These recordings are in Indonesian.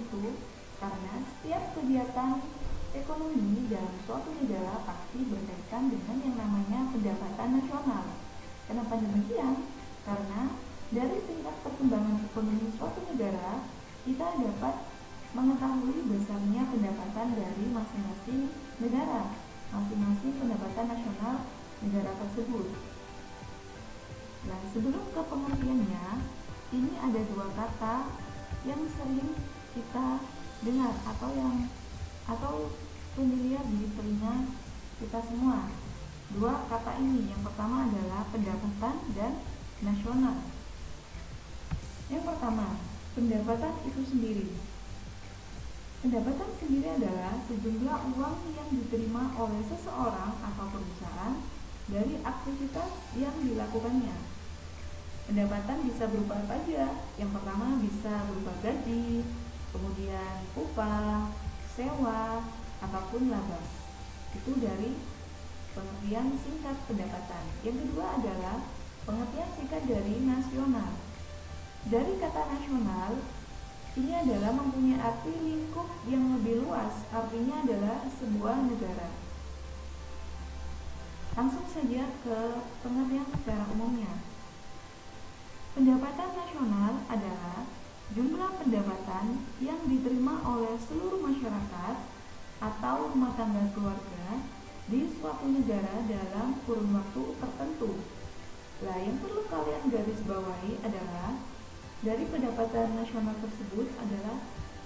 itu karena setiap kegiatan ekonomi dalam suatu negara pasti berkaitan dengan yang namanya pendapatan nasional. Kenapa demikian? Karena dari tingkat perkembangan ekonomi suatu negara, kita dapat mengetahui besarnya pendapatan dari masing-masing negara, masing-masing pendapatan nasional negara tersebut. Nah, sebelum ke pengertiannya, ini ada dua kata yang sering kita dengar atau familiar di telinga kita semua. Dua kata ini, yang pertama adalah pendapatan dan nasional. Yang pertama, pendapatan itu sendiri. Pendapatan sendiri adalah sejumlah uang yang diterima oleh seseorang atau perusahaan dari aktivitas yang dilakukannya. Pendapatan bisa berupa apa aja? Yang pertama bisa berupa gaji, kemudian upah, sewa, ataupun laba. Itu dari pengertian singkat pendapatan. Yang kedua adalah pengertian singkat dari nasional. Dari kata nasional, ini adalah mempunyai arti lingkup yang lebih luas, artinya adalah sebuah negara. Langsung saja ke pengertian secara umumnya. Pendapatan nasional adalah jumlah pendapatan yang diterima oleh seluruh masyarakat atau rumah tangga keluarga di suatu negara dalam kurun waktu tertentu. Nah, yang perlu kalian garis bawahi adalah dari pendapatan nasional tersebut adalah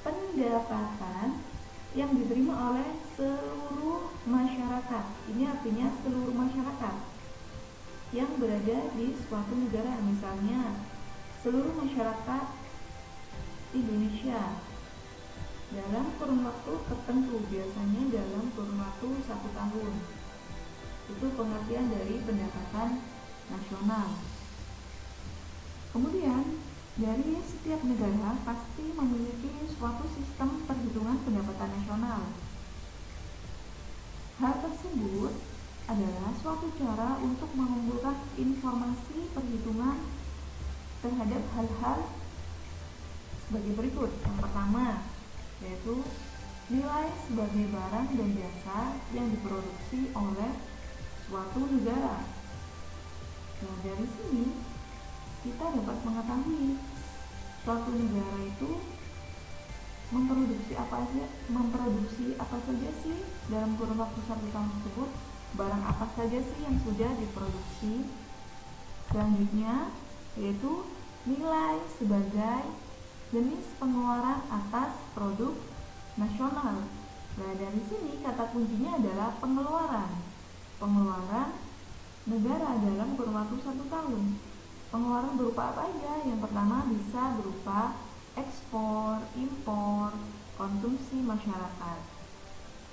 pendapatan yang diterima oleh seluruh masyarakat. Ini artinya seluruh masyarakat yang berada di suatu negara, misalnya seluruh masyarakat Indonesia dalam kurun waktu tertentu, biasanya dalam kurun waktu 1 tahun. Itu pengertian dari pendapatan nasional. Kemudian dari setiap negara pasti memiliki suatu sistem perhitungan pendapatan nasional. Hal tersebut adalah suatu cara untuk mengumpulkan informasi perhitungan terhadap hal-hal sebagai berikut. Yang pertama, yaitu nilai sebagai barang dan jasa yang diproduksi oleh suatu negara. Nah, dari sini kita dapat mengetahui suatu negara itu memproduksi apa saja sih dalam kurun waktu 1 tahun tersebut, barang apa saja sih yang sudah diproduksi. Selanjutnya yaitu nilai sebagai jenis pengeluaran atas produk nasional. Nah, dari sini kata kuncinya adalah pengeluaran negara dalam kurun waktu 1 tahun. Pengeluaran berupa apa aja? Yang pertama bisa berupa ekspor, impor, konsumsi masyarakat.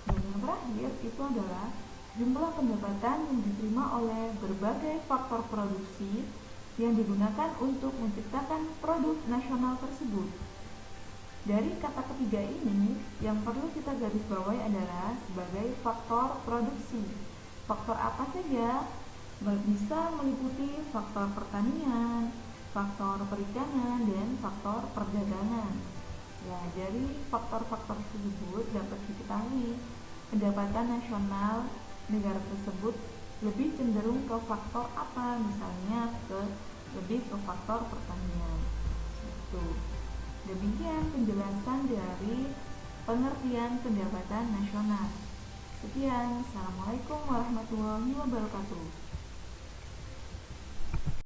Dan yang terakhir itu adalah jumlah pendapatan yang diterima oleh berbagai faktor produksi yang digunakan untuk menciptakan produk nasional tersebut. Dari kata ketiga ini, yang perlu kita garis bawahi adalah sebagai faktor produksi. Faktor apa saja? Bisa meliputi faktor pertanian, faktor perikanan, dan faktor perdagangan. Ya, dari faktor-faktor tersebut dapat diketahui pendapatan nasional negara tersebut lebih cenderung ke faktor apa, misalnya lebih ke faktor pertanian. Demikian penjelasan dari pengertian pendapatan nasional. Sekian, Assalamualaikum warahmatullahi wabarakatuh.